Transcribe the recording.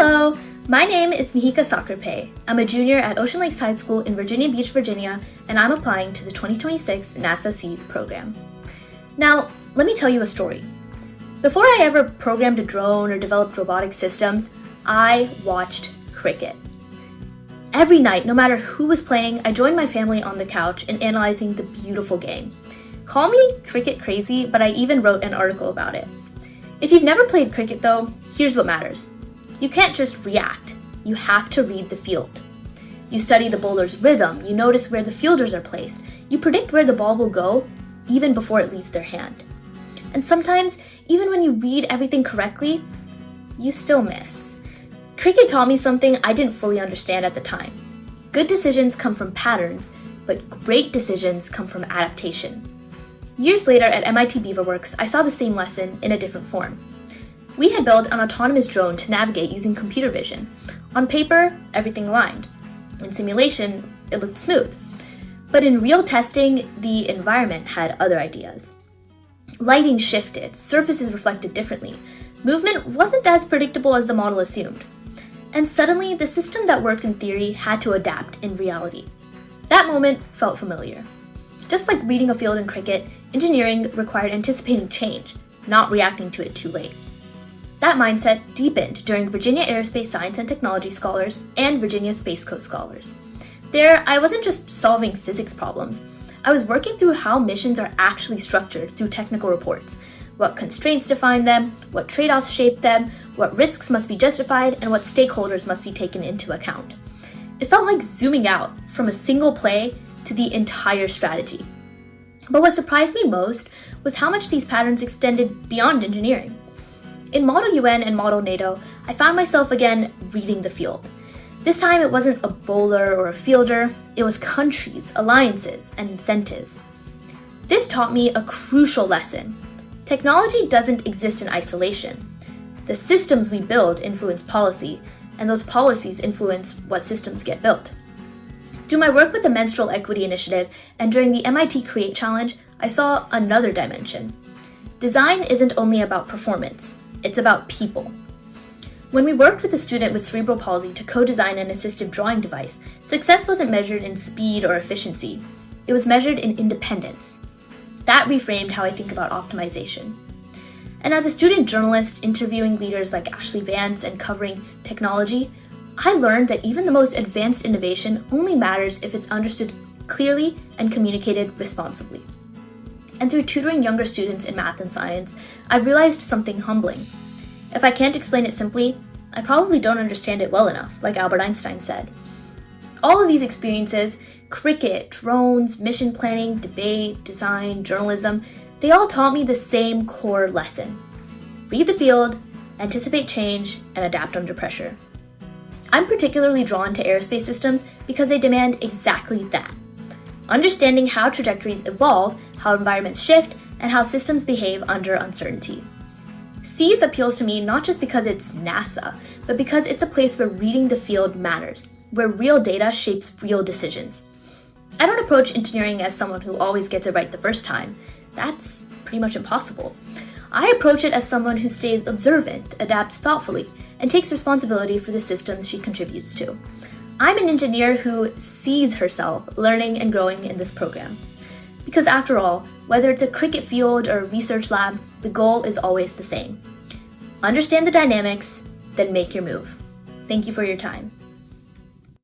Hello, my name is Mihika Sakharpe. I'm a junior at Ocean Lakes High School in Virginia Beach, Virginia, and I'm applying to the 2026 NASA SEAS program. Now, let me tell you a story. Before I ever programmed a drone or developed robotic systems, I watched cricket. Every night, no matter who was playing, I joined my family on the couch in analyzing the beautiful game. Call me cricket crazy, but I even wrote an article about it. If you've never played cricket though, here's what matters. You can't just react, you have to read the field. You study the bowler's rhythm, you notice where the fielders are placed, you predict where the ball will go even before it leaves their hand. And sometimes, even when you read everything correctly, you still miss. Cricket taught me something I didn't fully understand at the time. Good decisions come from patterns, but great decisions come from adaptation. Years later at MIT Beaverworks, I saw the same lesson in a different form. We had built an autonomous drone to navigate using computer vision. On paper, everything aligned. In simulation, it looked smooth. But in real testing, the environment had other ideas. Lighting shifted, surfaces reflected differently. Movement wasn't as predictable as the model assumed. And suddenly, the system that worked in theory had to adapt in reality. That moment felt familiar. Just like reading a field in cricket, engineering required anticipating change, not reacting to it too late. That mindset deepened during Virginia Aerospace Science and Technology Scholars and Virginia Space Coast Scholars. There, I wasn't just solving physics problems. I was working through how missions are actually structured through technical reports, what constraints define them, what trade-offs shape them, what risks must be justified, and what stakeholders must be taken into account. It felt like zooming out from a single play to the entire strategy. But what surprised me most was how much these patterns extended beyond engineering. In Model UN and Model NATO, I found myself again reading the field. This time it wasn't a bowler or a fielder, it was countries, alliances, and incentives. This taught me a crucial lesson. Technology doesn't exist in isolation. The systems we build influence policy, and those policies influence what systems get built. Through my work with the Menstrual Equity Initiative and during the MIT Create Challenge, I saw another dimension. Design isn't only about performance. It's about people. When we worked with a student with cerebral palsy to co-design an assistive drawing device, success wasn't measured in speed or efficiency. It was measured in independence. That reframed how I think about optimization. And as a student journalist interviewing leaders like Ashley Vance and covering technology, I learned that even the most advanced innovation only matters if it's understood clearly and communicated responsibly. And through tutoring younger students in math and science, I've realized something humbling. If I can't explain it simply, I probably don't understand it well enough, like Albert Einstein said. All of these experiences, cricket, drones, mission planning, debate, design, journalism, they all taught me the same core lesson. Read the field, anticipate change, and adapt under pressure. I'm particularly drawn to aerospace systems because they demand exactly that. Understanding how trajectories evolve, how environments shift, and how systems behave under uncertainty. SEAS appeals to me not just because it's NASA, but because it's a place where reading the field matters, where real data shapes real decisions. I don't approach engineering as someone who always gets it right the first time. That's pretty much impossible. I approach it as someone who stays observant, adapts thoughtfully, and takes responsibility for the systems she contributes to. I'm an engineer who sees herself learning and growing in this program. Because after all, whether it's a cricket field or a research lab, the goal is always the same. Understand the dynamics, then make your move. Thank you for your time.